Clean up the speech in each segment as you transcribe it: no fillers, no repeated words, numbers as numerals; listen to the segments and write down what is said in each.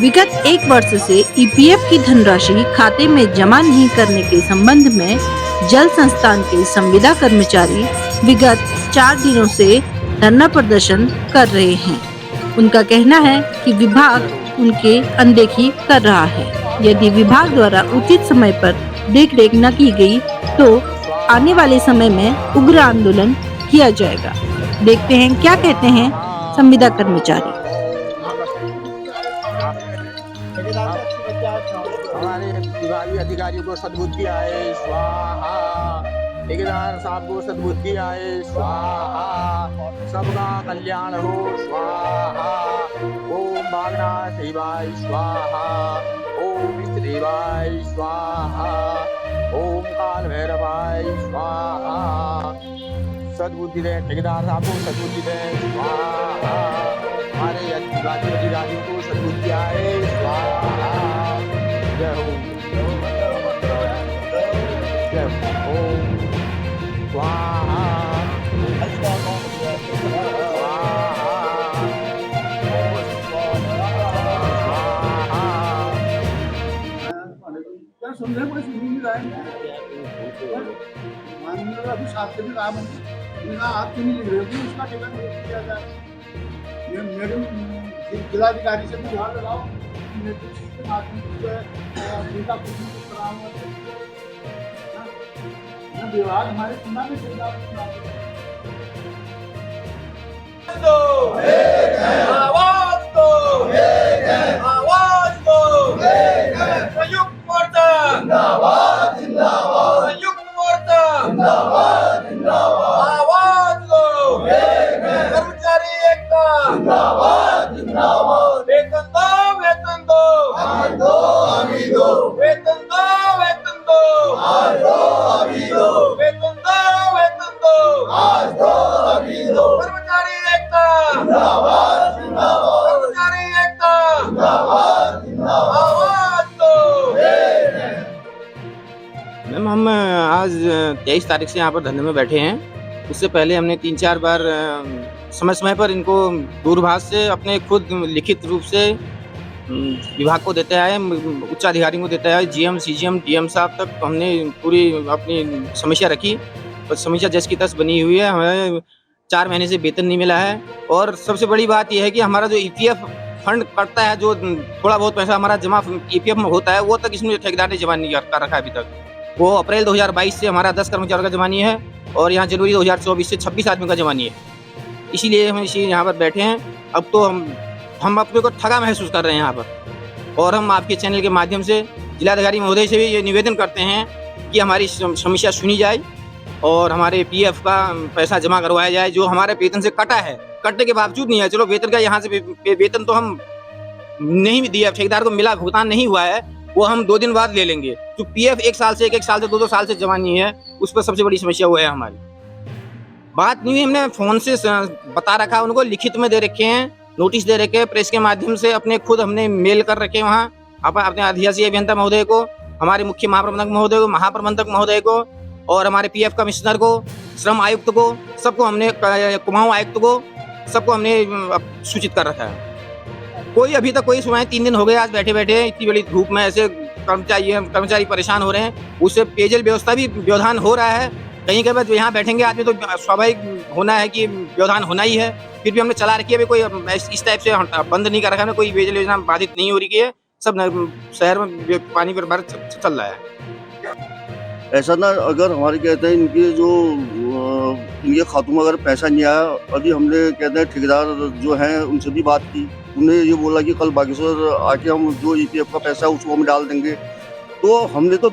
विगत एक वर्ष से ईपीएफ की धनराशि खाते में जमा नहीं करने के संबंध में जल संस्थान के संविदा कर्मचारी विगत 4 दिनों से धरना प्रदर्शन कर रहे हैं। उनका कहना है कि विभाग उनके अनदेखी कर रहा है। यदि विभाग द्वारा उचित समय पर देखरेख न की गई तो आने वाले समय में उग्र आंदोलन किया जाएगा। देखते हैं क्या कहते हैं संविदा कर्मचारी। हमारे विभागीय अधिकारियों को सद्बुद्धि आए स्वाहा, ठेकेदार साहब को सद्बुद्धि आए स्वाहा, सबका कल्याण हो स्वाहा। ओम बागनाथ देवाय स्वाहा, ओम इष्ट देवाय स्वाहा, ओम काल भैरवाय स्वाहा। सद्बुद्धि दे ठेकेदार साहब को सद्बुद्धि दे स्वाहा, हमारे विभागीय अधिकारियों को सद्बुद्धि आए स्वाहा। जय हो जय ओम स्वाहा सुन रहे कोई सुन नहीं रहा है। अभी साथ से भी काम आप क्यों नहीं लिख रहे हो उसका टिकट किया जाए। मेरे जिलाधिकारी से भी ध्यान लगाओ के माध्यम से उनका विभाग हमारे सीमा में आवाज दो, आवाज दो, संयुक्त मोर्चा जिंदाबाद जिंदाबाद, संयुक्त मोर्चा जिंदाबाद जिंदाबाद, आवाज दो, कर्मचारी एकता जिंदाबाद जिंदाबाद, वेतन दो वेतन दो, आज दो अभी दो, वेतन दो आज दो अभी दो, वेतन दो आज दो अभी दो, कर्मचारी एकता जिंदाबाद जिंदाबाद, कर्मचारी एकता जिंदाबाद जिंदाबाद, आवाज दो। मैम हम आज 23 तारीख से यहाँ पर धरने में बैठे हैं। उससे पहले हमने 3-4 बार समय समय पर इनको दूरभाष से अपने खुद लिखित रूप से विभाग को देते आए, उच्चाधिकारियों को देते आए, जीएम सीजीएम डीएम साहब तक हमने पूरी अपनी समस्या रखी। और समस्या जस की तस बनी हुई है। हमें 4 महीने से वेतन नहीं मिला है। और सबसे बड़ी बात यह है कि हमारा जो ईपीएफ फंड कटता है, जो थोड़ा बहुत पैसा हमारा जमा ईपीएफ में होता है, वो तक इसमें ठेकेदार ने जमा नहीं कर रखा है अभी तक। वो अप्रैल 2022 से हमारा 10 कर्मचारियों का जमा नहीं है और यहाँ जनवरी 2024 से 26 आदमी का जमा नहीं है। इसीलिए हम यहाँ पर बैठे हैं। अब तो हम अपने को ठगा महसूस कर रहे हैं यहाँ पर। और हम आपके चैनल के माध्यम से जिलाधिकारी महोदय से भी ये निवेदन करते हैं कि हमारी समस्या सुनी जाए और हमारे पीएफ का पैसा जमा करवाया जाए, जो हमारे वेतन से कटा है। कटने के बावजूद नहीं है, चलो वेतन का यहाँ से वेतन तो हम नहीं दिया, ठेकेदार को मिला, भुगतान नहीं हुआ है, वो हम 2 दिन बाद ले लेंगे। जो पीएफ 1 साल से 1 साल से 2 साल से जमा नहीं है, उस पर सबसे बड़ी समस्या वो है हमारी। बात नहीं, हमने फोन से बता रखा, उनको लिखित में दे रखे हैं, नोटिस दे रखे हैं, प्रेस के माध्यम से अपने खुद हमने मेल कर रखे हैं वहाँ अपने अधिशासी अभियंता महोदय को, हमारे मुख्य महाप्रबंधक महोदय को, महाप्रबंधक महोदय को और हमारे पीएफ कमिश्नर को, श्रम आयुक्त को, सबको हमने, कुमाऊं आयुक्त को, सबको हमने सूचित कर रखा है। कोई अभी तक कोई सुनाई, 3 दिन हो गए आज बैठे बैठे इतनी बड़ी धूप में, ऐसे कर्मचारी परेशान हो रहे हैं। उससे पेयजल व्यवस्था भी व्यवधान हो रहा है। कहीं के बाद यहाँ बैठेंगे आदमी तो स्वाभाविक होना है कि व्यवधान होना ही है। फिर भी हमने चला रखी है, कोई इस टाइप से बंद नहीं कर रखा है, कोई पेयजल योजना बाधित नहीं हो रही है। सब शहर में पानी पर भारत चल रहा है। ऐसा ना, अगर हमारे कहते हैं इनके जो इनके खातों में अगर पैसा नहीं आया, अभी हमने कहते हैं ठेकेदार जो हैं उनसे भी बात की, उन्हें ये बोला कि कल बागेश्वर आके हम जो ईपीएफ का पैसा है उसको हम डाल देंगे। तो हमने तो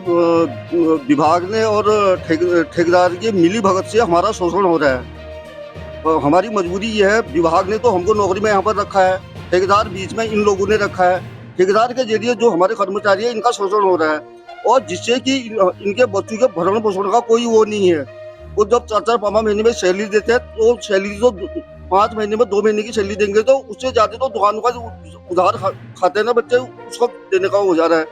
विभाग ने और ठेकेदार की मिली भगत से हमारा शोषण हो रहा है। तो हमारी मजबूरी ये है, विभाग ने तो हमको नौकरी में यहाँ पर रखा है, ठेकेदार बीच में इन लोगों ने रखा है। ठेकेदार के जरिए जो हमारे कर्मचारी है इनका शोषण हो रहा है और जिससे कि इनके बच्चों के भरण पोषण का कोई वो नहीं है। वो जब 4-4-5 महीने में सैलरी देते हैं तो सैलरी तो 5 महीने में 2 महीने की सैलरी देंगे, तो उससे ज्यादा तो दुकानों का उधार खाते हैं ना बच्चे, उसको देने का हो जा रहा है।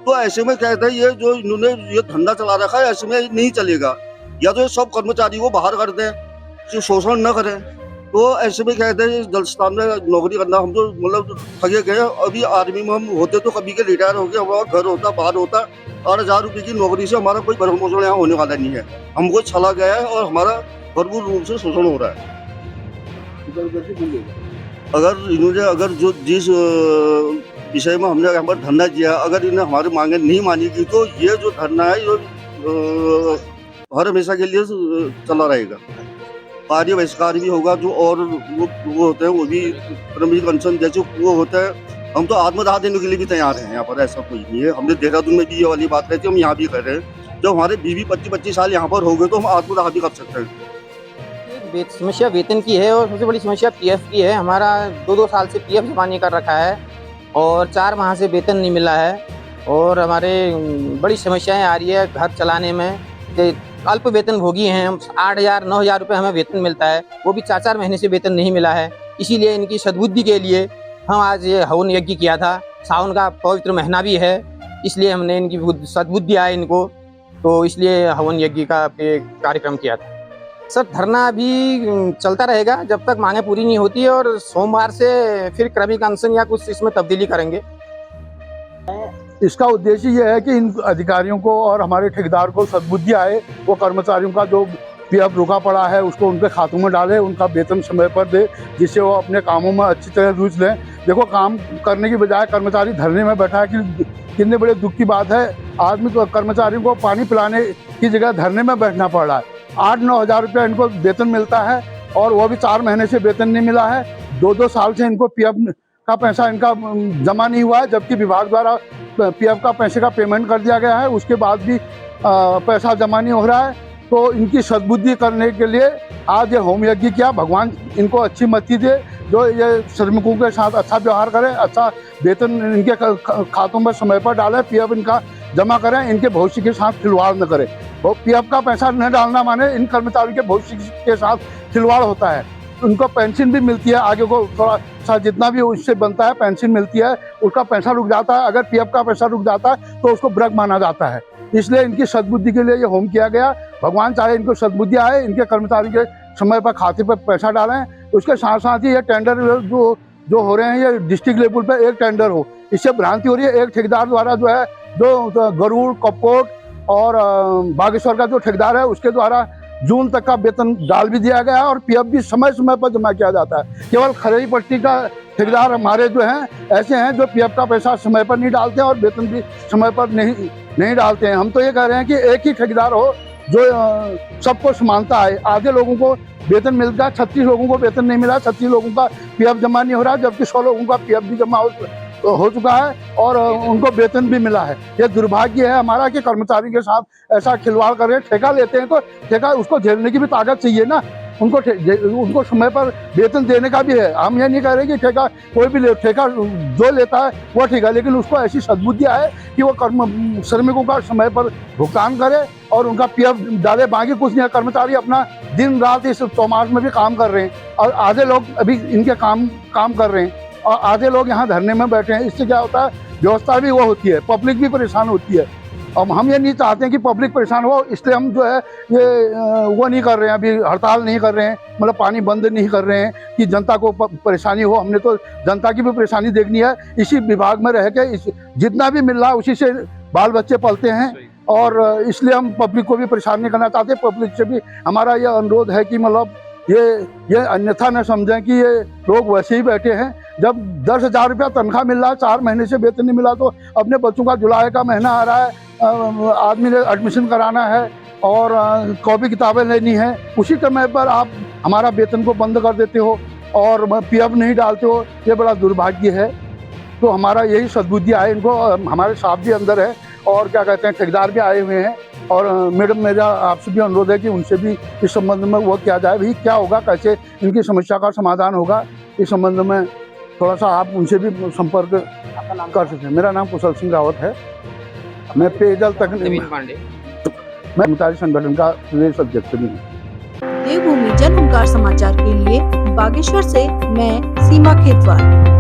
तो ऐसे में कहते हैं ये जो इन्होंने ये धंधा चला रखा है, ऐसे में नहीं चलेगा। या तो ये सब कर्मचारी को बाहर कर दें, शोषण न करें। तो ऐसे में कहते हैं जलस्थान में नौकरी करना हम तो मतलब ठगे गए। अभी आर्मी में हम होते तो कभी के रिटायर हो गए, हमारा घर होता बाहर होता। 8,000 रुपये की नौकरी से हमारा कोई भरण पोषण यहाँ होने वाला नहीं है। हमको छला गया है और हमारा भरपूर रूप से शोषण हो रहा है। अगर जो जिस विषय में हमने यहाँ पर धरना दिया, अगर इन्हें हमारी मांगे नहीं मानी गई तो ये जो धरना है ये हर हमेशा के लिए चला रहेगा। कार्य बहिष्कार भी होगा, जो और वो होते हैं वो भी परमिट अनशन जैसे वो होता है। हम तो आत्मदाह देने के लिए भी तैयार हैं। यहाँ पर ऐसा कोई नहीं है। हमने देहरादून में भी ये वाली बात कहती है, हम यहाँ भी कर रहे हैं। जब हमारे 20-25 साल यहाँ पर हो गए तो हम आत्मदाह भी कर सकते हैं। समस्या वेतन की है और सबसे बड़ी समस्या पीएफ की है। हमारा 2-2 साल से पीएफ जमा नहीं कर रखा है और 4 माह से वेतन नहीं मिला है और हमारे बड़ी समस्याएं आ रही है घर चलाने में। अल्प वेतन भोगी हैं हम। 8,000-9,000 रुपये हमें वेतन मिलता है, वो भी 4-4 महीने से वेतन नहीं मिला है। इसीलिए इनकी सद्बुद्धि के लिए हम आज ये हवन यज्ञ किया था। सावन का पवित्र महीना भी है, इसलिए हमने इनकी सद्बुद्धि आए इनको, तो इसलिए हवन यज्ञ का कार्यक्रम किया था। सर धरना अभी चलता रहेगा जब तक मांगे पूरी नहीं होती है और सोमवार से फिर क्रमिक अनशन या कुछ इसमें तब्दीली करेंगे। इसका उद्देश्य ये है कि इन अधिकारियों को और हमारे ठेकेदार को सद्बुद्धि आए, वो कर्मचारियों का जो पीएफ रुका पड़ा है उसको उनके खातों में डाले, उनका वेतन समय पर दे, जिससे वो अपने कामों में अच्छी तरह रुचि लें। देखो काम करने की बजाय कर्मचारी धरने में बैठा है कि कितने बड़े दुख की बात है। आदमी को कर्मचारियों को पानी पिलाने की जगह धरने में बैठना पड़ रहा है। 8-9 हज़ार रुपये इनको वेतन मिलता है और वो भी 4 महीने से वेतन नहीं मिला है। 2-2 साल से इनको पीएफ का पैसा इनका जमा नहीं हुआ है, जबकि विभाग द्वारा पीएफ का पैसे का पेमेंट कर दिया गया है, उसके बाद भी पैसा जमा नहीं हो रहा है। तो इनकी सद्बुद्धि करने के लिए आज ये होम यज्ञ किया। भगवान इनको अच्छी मति दे, जो ये श्रमिकों के साथ अच्छा व्यवहार करें, अच्छा वेतन इनके खातों में समय पर डालें, पीएफ इनका जमा करें, इनके भविष्य के साथ खिलवाड़ न करें। वो पीएफ का पैसा न डालना माने इन कर्मचारियों के भविष्य के साथ खिलवाड़ होता है। उनको पेंशन भी मिलती है, आगे को थोड़ा सा जितना भी उससे बनता है पेंशन मिलती है, उसका पैसा रुक जाता है। अगर पीएफ का पैसा रुक जाता है तो उसको ब्रेक माना जाता है। इसलिए इनकी सद्बुद्धि के लिए ये होम किया गया। भगवान चाहे इनको सद्बुद्धि आए, इनके कर्मचारी के समय पर खाते पर पैसा डालें। उसके साथ साथ ही ये टेंडर जो हो रहे हैं ये डिस्ट्रिक्ट लेवल पर एक टेंडर हो, इससे भ्रांति हो रही है। एक ठेकेदार द्वारा जो है जो गरुड़ कपकोट और बागेश्वर का जो ठेकेदार है उसके द्वारा जून तक का वेतन डाल भी दिया गया है और पीएफ भी समय समय पर जमा किया जाता है। केवल खरेड़ी पट्टी का ठेकेदार हमारे जो हैं ऐसे हैं जो पीएफ का पैसा समय पर नहीं डालते हैं और वेतन भी समय पर नहीं डालते हैं। हम तो ये कह रहे हैं कि एक ही ठेकेदार हो जो सबको समानता है। आधे लोगों को वेतन मिलता है, 36 लोगों को वेतन नहीं मिला, 36 लोगों का पीएफ जमा नहीं हो रहा, जबकि 100 लोगों का पीएफ भी जमा हो चुका है और उनको वेतन भी मिला है। ये दुर्भाग्य है हमारा कि कर्मचारी के साथ ऐसा खिलवाड़ कर रहे हैं। ठेका लेते हैं तो ठेका उसको झेलने की भी ताकत चाहिए ना, उनको समय पर वेतन देने का भी है। हम ये नहीं कह रहे कि ठेका कोई भी ठेका जो लेता है वो ठीक है, लेकिन उसको ऐसी सद्बुद्धि आए कि वो श्रमिकों का समय पर भुगतान करे और उनका पीएफ डाले। बाकी कुछ नहीं है। कर्मचारी अपना दिन रात इस चौमास में भी काम कर रहे हैं और आधे लोग अभी इनके काम कर रहे हैं और आधे लोग यहाँ धरने में बैठे हैं। इससे क्या होता है, व्यवस्था भी वो होती है, पब्लिक भी परेशान होती है। अब हम ये नहीं चाहते हैं कि पब्लिक परेशान हो, इसलिए हम जो है ये वो नहीं कर रहे हैं, अभी हड़ताल नहीं कर रहे हैं, मतलब पानी बंद नहीं कर रहे हैं कि जनता को परेशानी हो। हमने तो जनता की भी परेशानी देखनी है। इसी विभाग में रह के जितना भी मिल रहा है उसी से बाल बच्चे पलते हैं और इसलिए हम पब्लिक को भी परेशान नहीं करना चाहते। पब्लिक से भी हमारा ये अनुरोध है कि मतलब ये अन्यथा न समझें कि ये लोग वैसे ही बैठे हैं। जब 10,000 रुपया तनख्वाह मिल रहा है, 4 महीने से वेतन नहीं मिला, तो अपने बच्चों का जुलाई का महीना आ रहा है, आदमी ने एडमिशन कराना है और कॉपी किताबें लेनी है, उसी समय पर आप हमारा वेतन को बंद कर देते हो और पीएफ नहीं डालते हो। ये बड़ा दुर्भाग्य है। तो हमारा यही सद्बुद्धि आए इनको। हमारे साहब भी अंदर है और क्या कहते हैं ठेकेदार भी आए हुए हैं और मैडम मेरा आपसे भी अनुरोध है कि उनसे भी इस संबंध में वो किया जाए, भाई क्या होगा, कैसे इनकी समस्या का समाधान होगा, इस संबंध में थोड़ा सा आप उनसे भी संपर्क कर सकते हैं। मेरा नाम कुशल सिंह रावत है। मैं पेयजल तकनीक मैं कर्मचारी संगठन का प्रदेश अध्यक्ष भी हूँ। देवभूमि जन ओंकार समाचार के लिए बागेश्वर से मैं सीमा खेतवाल।